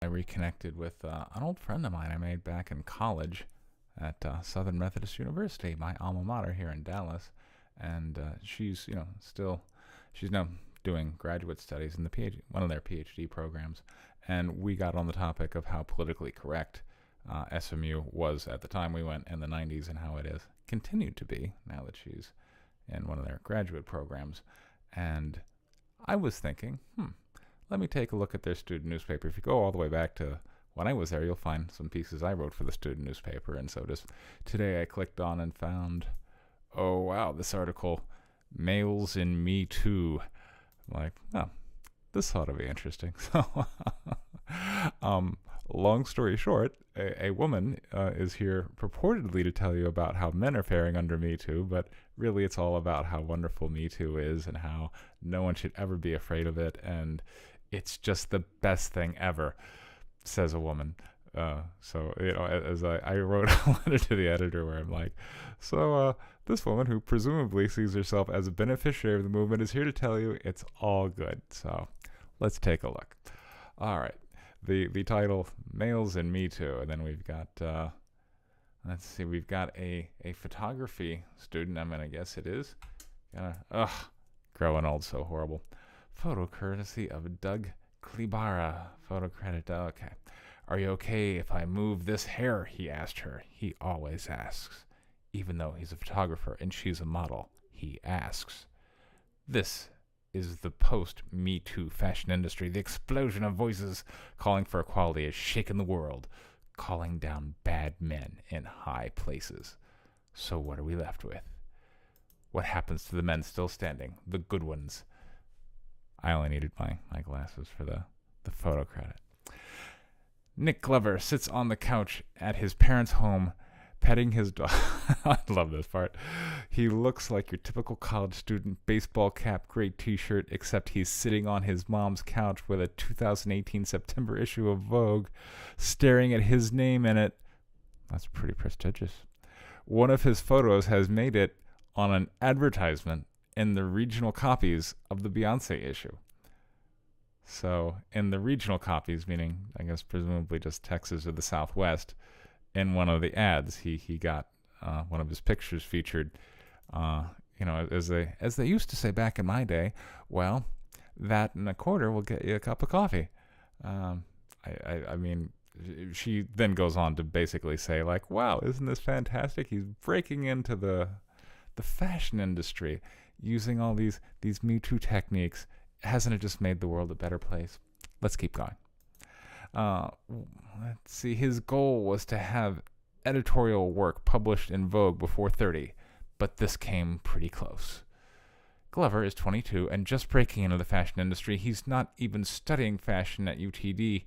I reconnected with an old friend of mine I made back in college at Southern Methodist University, my alma mater here in Dallas. And she's, she's now doing graduate studies in the one of their PhD programs. And we got on the topic of how politically correct SMU was at the time we went in the 90s and how it is continued to be now that she's in one of their graduate programs. And I was thinking, let me take a look at their student newspaper. If you go all the way back to when I was there, you'll find some pieces I wrote for the student newspaper. And so just today I clicked on and found, oh, wow, this article, Males in Me Too. I'm like, oh, this ought to be interesting. So, long story short, a woman is here purportedly to tell you about how men are faring under Me Too, but really it's all about how wonderful Me Too is and how no one should ever be afraid of it, and it's just the best thing ever, says a woman. So, as I wrote a letter to the editor where I'm like, this woman who presumably sees herself as a beneficiary of the movement is here to tell you it's all good. So let's take a look. All right. The title, Males in Me Too. And then we've got, we've got a photography student. I'm going to guess it is. Growing old, so horrible. Photo courtesy of Doug Klebara. Photo credit. Okay. Are you okay if I move this hair? He asked her. He always asks. Even though he's a photographer and she's a model, he asks. This is the post-Me Too fashion industry. The explosion of voices calling for equality has shaken the world, calling down bad men in high places. So what are we left with? What happens to the men still standing, the good ones? I only needed my glasses for the photo credit. Nick Glover sits on the couch at his parents' home, petting his dog. I love this part. He looks like your typical college student, baseball cap, great t-shirt, except he's sitting on his mom's couch with a 2018 September issue of Vogue, staring at his name in it. That's pretty prestigious. One of his photos has made it on an advertisement in the regional copies of the Beyonce issue. So in the regional copies, meaning I guess presumably just Texas or the Southwest, in one of the ads, he got one of his pictures featured. As they used to say back in my day, well, that and a quarter will get you a cup of coffee. I mean, she then goes on to basically say like, wow, isn't this fantastic? He's breaking into the fashion industry using all these Me Too techniques. Hasn't it just made the world a better place? Let's keep going. Let's see. His goal was to have editorial work published in Vogue before 30, but this came pretty close. Glover is 22 and just breaking into the fashion industry. He's not even studying fashion at UTD.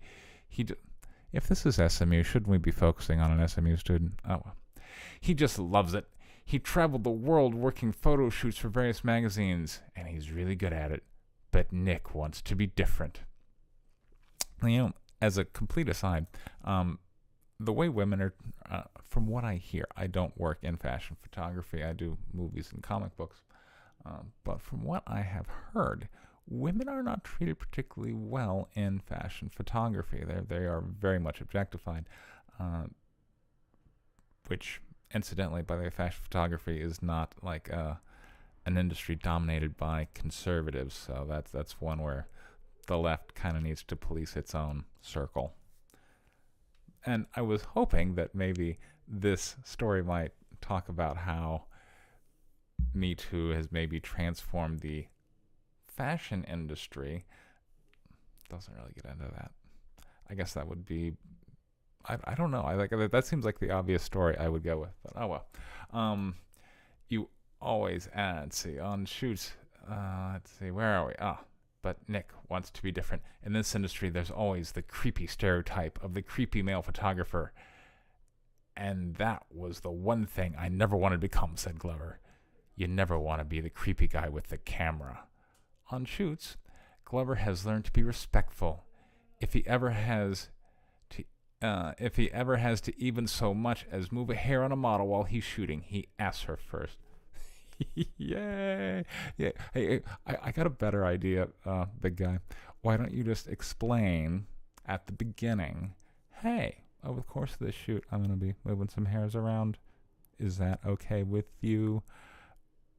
If this is SMU, shouldn't we be focusing on an SMU student? Oh, well. He just loves it. He traveled the world working photo shoots for various magazines, and he's really good at it. But Nick wants to be different. As a complete aside, the way women are, from what I hear, I don't work in fashion photography. I do movies and comic books. But from what I have heard, women are not treated particularly well in fashion photography. They are very much objectified, which, incidentally, by the way, fashion photography is not like an industry dominated by conservatives, so that's one where the left kind of needs to police its own circle. And I was hoping that maybe this story might talk about how Me Too has maybe transformed the fashion industry. Doesn't really get into that. I guess that would be, I don't know. That seems like the obvious story I would go with, but oh well. You always add, on shoots, let's see, where are we? But Nick wants to be different. In this industry, there's always the creepy stereotype of the creepy male photographer. And that was the one thing I never wanted to become, said Glover. You never want to be the creepy guy with the camera. On shoots, Glover has learned to be respectful. If he ever has to even so much as move a hair on a model while he's shooting, he asks her first. Yay! Yeah. Hey, I got a better idea, big guy. Why don't you just explain, at the beginning, hey, over the course of this shoot, I'm going to be moving some hairs around. Is that okay with you?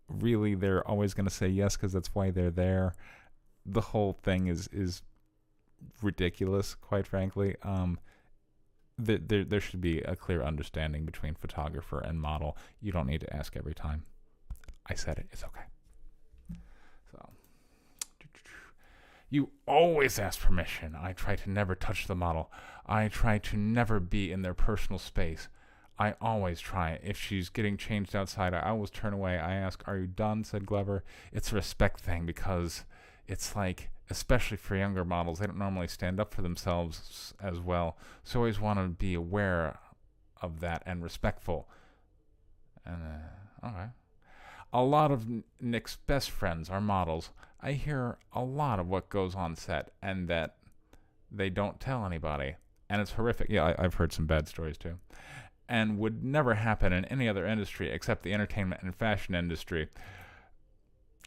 Really, they're always going to say yes because that's why they're there. The whole thing is ridiculous, quite frankly. There should be a clear understanding between photographer and model. You don't need to ask every time. I said it. It's okay. So, you always ask permission. I try to never touch the model. I try to never be in their personal space. I always try. If she's getting changed outside, I always turn away. I ask, "Are you done?" said Glover. It's a respect thing because it's like, especially for younger models, they don't normally stand up for themselves as well. So I always want to be aware of that and respectful. And, okay. A lot of Nick's best friends are models. I hear a lot of what goes on set and that they don't tell anybody. And it's horrific. Yeah, I've heard some bad stories too. And would never happen in any other industry except the entertainment and fashion industry.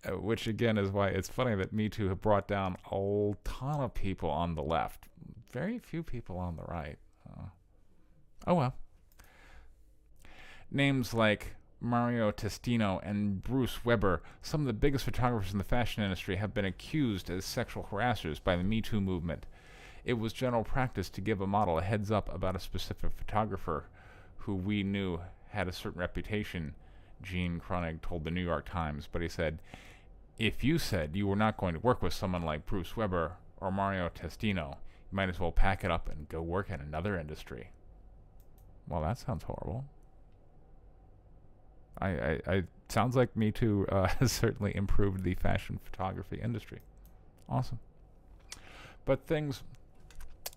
Which again is why it's funny that Me Too have brought down a ton of people on the left. Very few people on the right. Oh well. Names like Mario Testino and Bruce Weber, some of the biggest photographers in the fashion industry, have been accused as sexual harassers by the Me Too movement. It was general practice to give a model a heads up about a specific photographer who we knew had a certain reputation, Gene Kronig told the New York Times, but he said, if you said you were not going to work with someone like Bruce Weber or Mario Testino, you might as well pack it up and go work in another industry. Well, that sounds horrible. I sounds like Me Too has certainly improved the fashion photography industry. Awesome. But things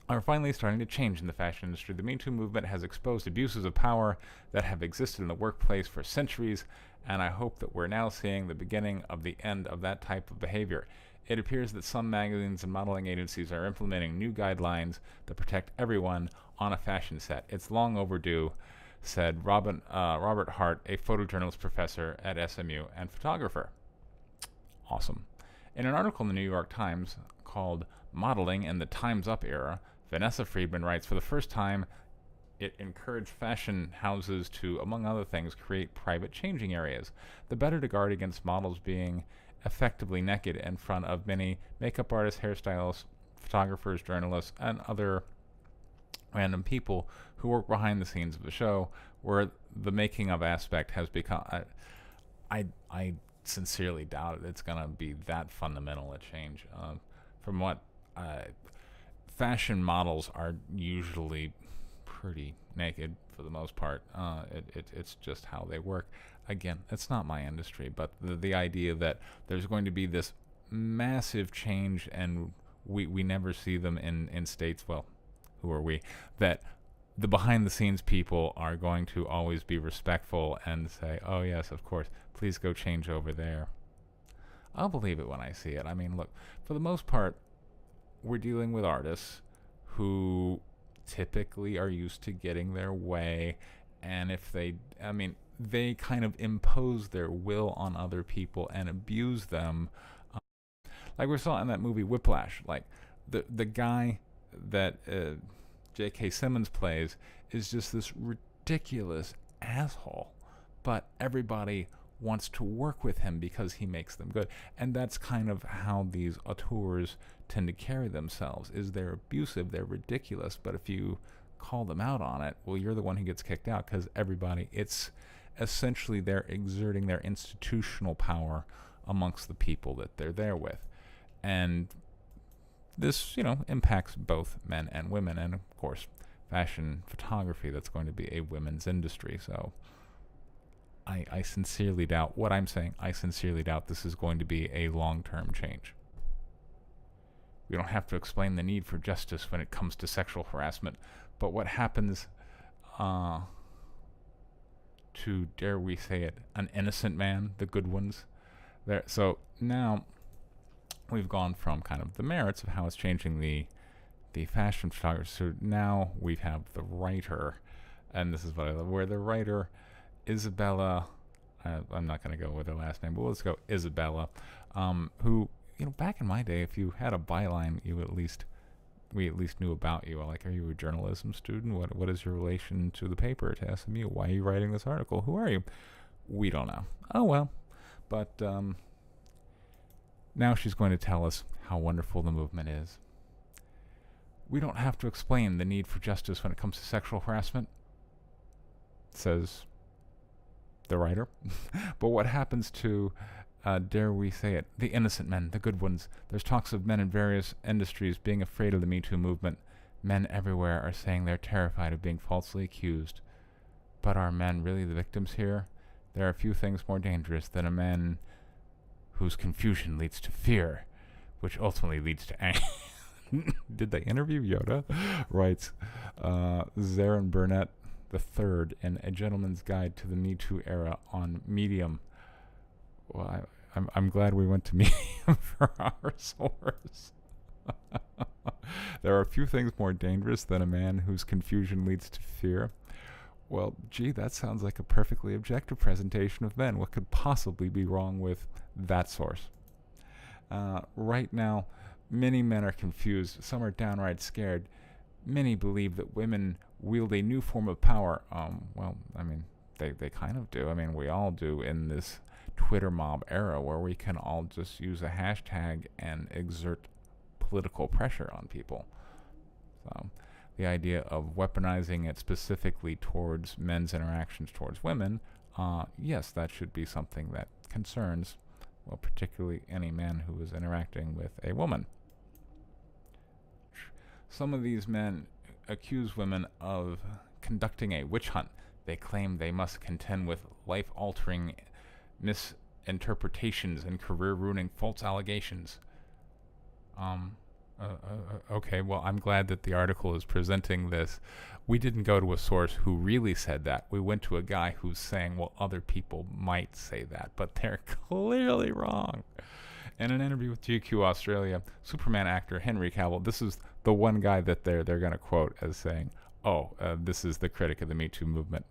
are finally starting to change in the fashion industry. The Me Too movement has exposed abuses of power that have existed in the workplace for centuries, and I hope that we're now seeing the beginning of the end of that type of behavior. It appears that some magazines and modeling agencies are implementing new guidelines that protect everyone on a fashion set. It's long overdue, said Robert Hart, a photojournalist professor at SMU and photographer. Awesome. In an article in the New York Times called Modeling in the Time's Up Era, Vanessa Friedman writes, for the first time, it encouraged fashion houses to, among other things, create private changing areas, the better to guard against models being effectively naked in front of many makeup artists, hairstylists, photographers, journalists, and other random people who work behind the scenes of the show, where the making of aspect has become... I sincerely doubt it's going to be that fundamental a change. From what... fashion models are usually pretty naked for the most part. It's just how they work. Again, it's not my industry, but the idea that there's going to be this massive change and we never see them in states, well, who are we, that the behind the scenes people are going to always be respectful and say, oh yes, of course, please go change over there. I'll believe it when I see it. I mean, look, for the most part, we're dealing with artists who typically are used to getting their way, and if they kind of impose their will on other people and abuse them. Like we saw in that movie Whiplash, like the guy that J.K. Simmons plays is just this ridiculous asshole, but everybody wants to work with him because he makes them good. And that's kind of how these auteurs tend to carry themselves, is they're abusive, they're ridiculous, but if you call them out on it, well, you're the one who gets kicked out, because everybody, it's essentially they're exerting their institutional power amongst the people that they're there with. And this, impacts both men and women, and of course, fashion photography, that's going to be a women's industry, so I sincerely doubt what I'm saying. I sincerely doubt this is going to be a long-term change. We don't have to explain the need for justice when it comes to sexual harassment, but what happens to, dare we say it, an innocent man, the good ones? There. So now we've gone from kind of the merits of how it's changing the fashion photography. So now we have the writer, and this is what I love, where the writer Isabella, I'm not going to go with her last name, but let's go Isabella, who, back in my day, if you had a byline, you would at least we at least knew about you. Like, are you a journalism student? What is your relation to the paper, to SMU? Why are you writing this article? Who are you? We don't know. Oh, well. But now she's going to tell us how wonderful the movement is. We don't have to explain the need for justice when it comes to sexual harassment, says the writer. But what happens to, dare we say it, the innocent men, the good ones? There's talks of men in various industries being afraid of the Me Too movement. Men everywhere are saying they're terrified of being falsely accused. But are men really the victims here? There are few things more dangerous than a man whose confusion leads to fear, which ultimately leads to anger. Did they interview Yoda? Writes Zarin Burnett III in A Gentleman's Guide to the Me Too Era on Medium. Well, I'm glad we went to Medium for our source. There are few things more dangerous than a man whose confusion leads to fear. Well, gee, that sounds like a perfectly objective presentation of men. What could possibly be wrong with that source? Right now, many men are confused. Some are downright scared. Many believe that women wield a new form of power. Well, I mean, they kind of do. I mean, we all do in this Twitter mob era where we can all just use a hashtag and exert political pressure on people. So the idea of weaponizing it specifically towards men's interactions towards women, yes, that should be something that concerns, well, particularly any man who is interacting with a woman. Some of these men accuse women of conducting a witch hunt. They claim they must contend with life-altering misinterpretations and career-ruining false allegations. Okay, well, I'm glad that the article is presenting this. We didn't go to a source who really said that. We went to a guy who's saying, well, other people might say that, but they're clearly wrong. In an interview with GQ Australia, Superman actor Henry Cavill, this is the one guy that they're going to quote as saying, this is the critic of the Me Too movement.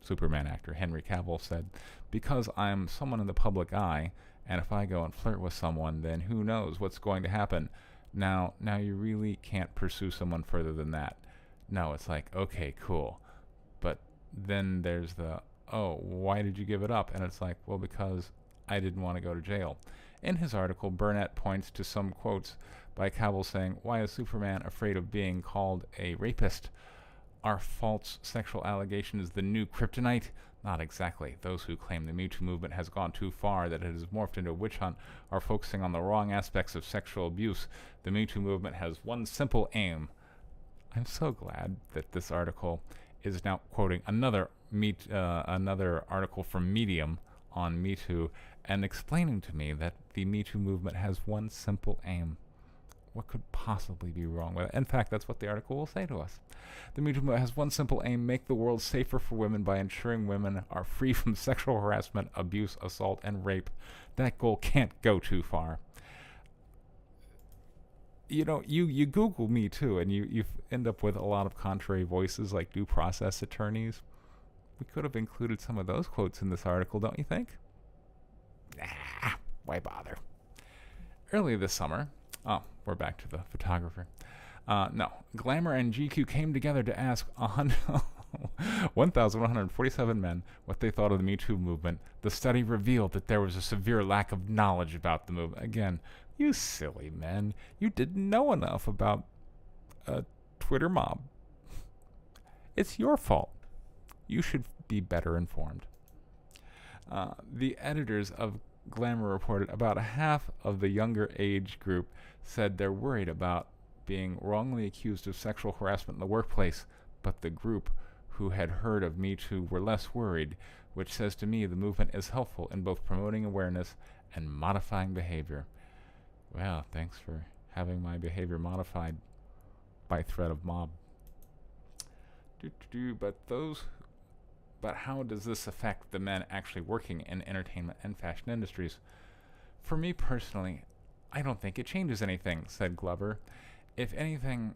Superman actor Henry Cavill said, because I'm someone in the public eye, and if I go and flirt with someone, then who knows what's going to happen. Now you really can't pursue someone further than that. No, it's like, okay, cool. But then there's the, why did you give it up? And it's like, well, because I didn't want to go to jail. In his article, Burnett points to some quotes by Cavill saying, why is Superman afraid of being called a rapist? Are false sexual allegations the new kryptonite? Not exactly. Those who claim the Me Too movement has gone too far, that it has morphed into a witch hunt, are focusing on the wrong aspects of sexual abuse. The Me Too movement has one simple aim. I'm so glad that this article is now quoting another article from Medium on Me Too and explaining to me that the Me Too movement has one simple aim. What could possibly be wrong with it? In fact, that's what the article will say to us. The Me Too movement has one simple aim: make the world safer for women by ensuring women are free from sexual harassment, abuse, assault, and rape. That goal can't go too far. You know, you Google Me Too, and you end up with a lot of contrary voices like due process attorneys. We could have included some of those quotes in this article, don't you think? Nah, why bother? Earlier this summer, we're back to the photographer. Glamour and GQ came together to ask 1,147 men what they thought of the Me Too movement. The study revealed that there was a severe lack of knowledge about the movement. Again, you silly men. You didn't know enough about a Twitter mob. It's your fault. You should be better informed. The editors of Glamour reported about half of the younger age group said they're worried about being wrongly accused of sexual harassment in the workplace, but the group who had heard of Me Too were less worried, which says to me the movement is helpful in both promoting awareness and modifying behavior. Well, thanks for having my behavior modified by threat of mob. But how does this affect the men actually working in entertainment and fashion industries? For me personally, I don't think it changes anything, said Glover. If anything,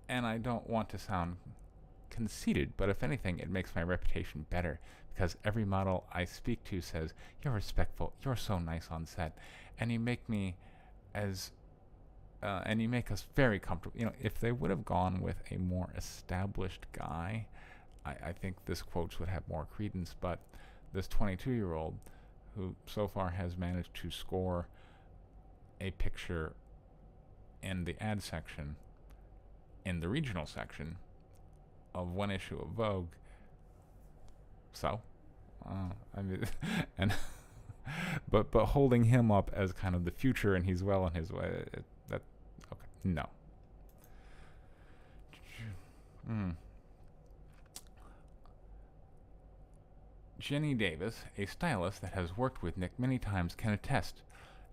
and I don't want to sound conceited, but if anything, it makes my reputation better, because every model I speak to says, you're respectful, you're so nice on set, and you make me as and you make us very comfortable. If they would have gone with a more established guy, I think this quote would have more credence. But this 22-year-old, who so far has managed to score a picture in the ad section, in the regional section of one issue of Vogue. So, I mean, and but holding him up as kind of the future, and he's well on his way. Okay, no. Jenny Davis, a stylist that has worked with Nick many times, can attest.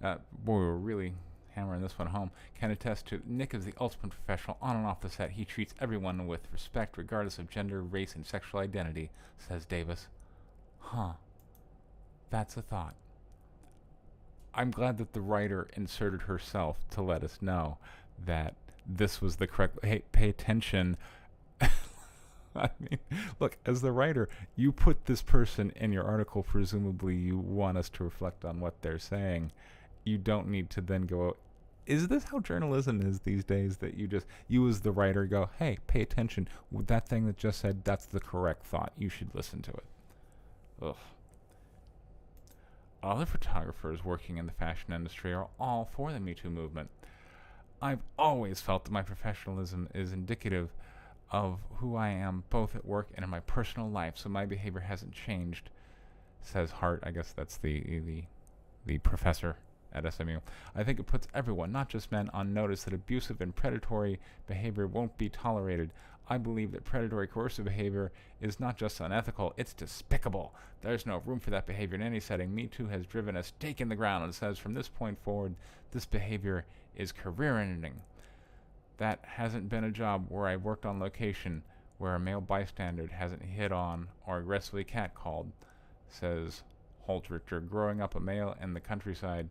Boy, we're really hammering this one home. Can attest to Nick is the ultimate professional on and off the set. He treats everyone with respect, regardless of gender, race, and sexual identity, says Davis. Huh. That's a thought. I'm glad that the writer inserted herself to let us know that this was the correct. Hey, pay attention. I mean, look, as the writer, you put this person in your article. Presumably, you want us to reflect on what they're saying. You don't need to then go, is this how journalism is these days? That you as the writer go, hey, pay attention. That thing that just said, that's the correct thought. You should listen to it. Ugh. Other photographers working in the fashion industry are all for the Me Too movement. I've always felt that my professionalism is indicative of who I am, both at work and in my personal life, so my behavior hasn't changed, says Hart. I guess that's the professor at SMU. I think it puts everyone, not just men, on notice that abusive and predatory behavior won't be tolerated. I believe that predatory coercive behavior is not just unethical, it's despicable. There's no room for that behavior in any setting. Me Too has driven a stake in the ground and says from this point forward, this behavior is career-ending. That hasn't been a job where I worked on location where a male bystander hasn't hit on or aggressively catcalled, says Holtrichter. Growing up a male in the countryside,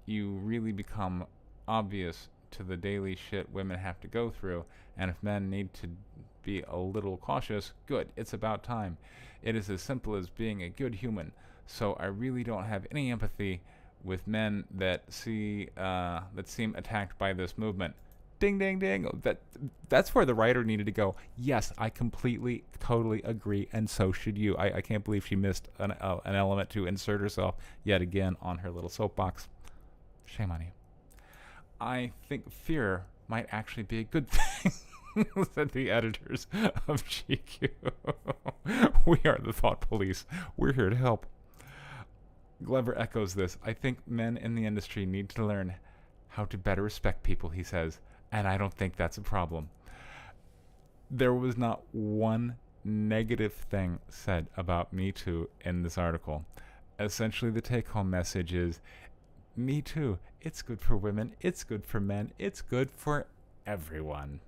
you really become obvious to the daily shit women have to go through, and if men need to be a little cautious, good, it's about time. It is as simple as being a good human, so I really don't have any empathy with men that seem attacked by this movement. Ding, ding, ding. That's where the writer needed to go. Yes, I completely, totally agree, and so should you. I can't believe she missed an element to insert herself yet again on her little soapbox. Shame on you. I think fear might actually be a good thing, said the editors of GQ. We are the thought police. We're here to help. Glover echoes this. I think men in the industry need to learn how to better respect people, he says, and I don't think that's a problem. There was not one negative thing said about Me Too in this article. Essentially, the take-home message is, Me Too, it's good for women, it's good for men, it's good for everyone.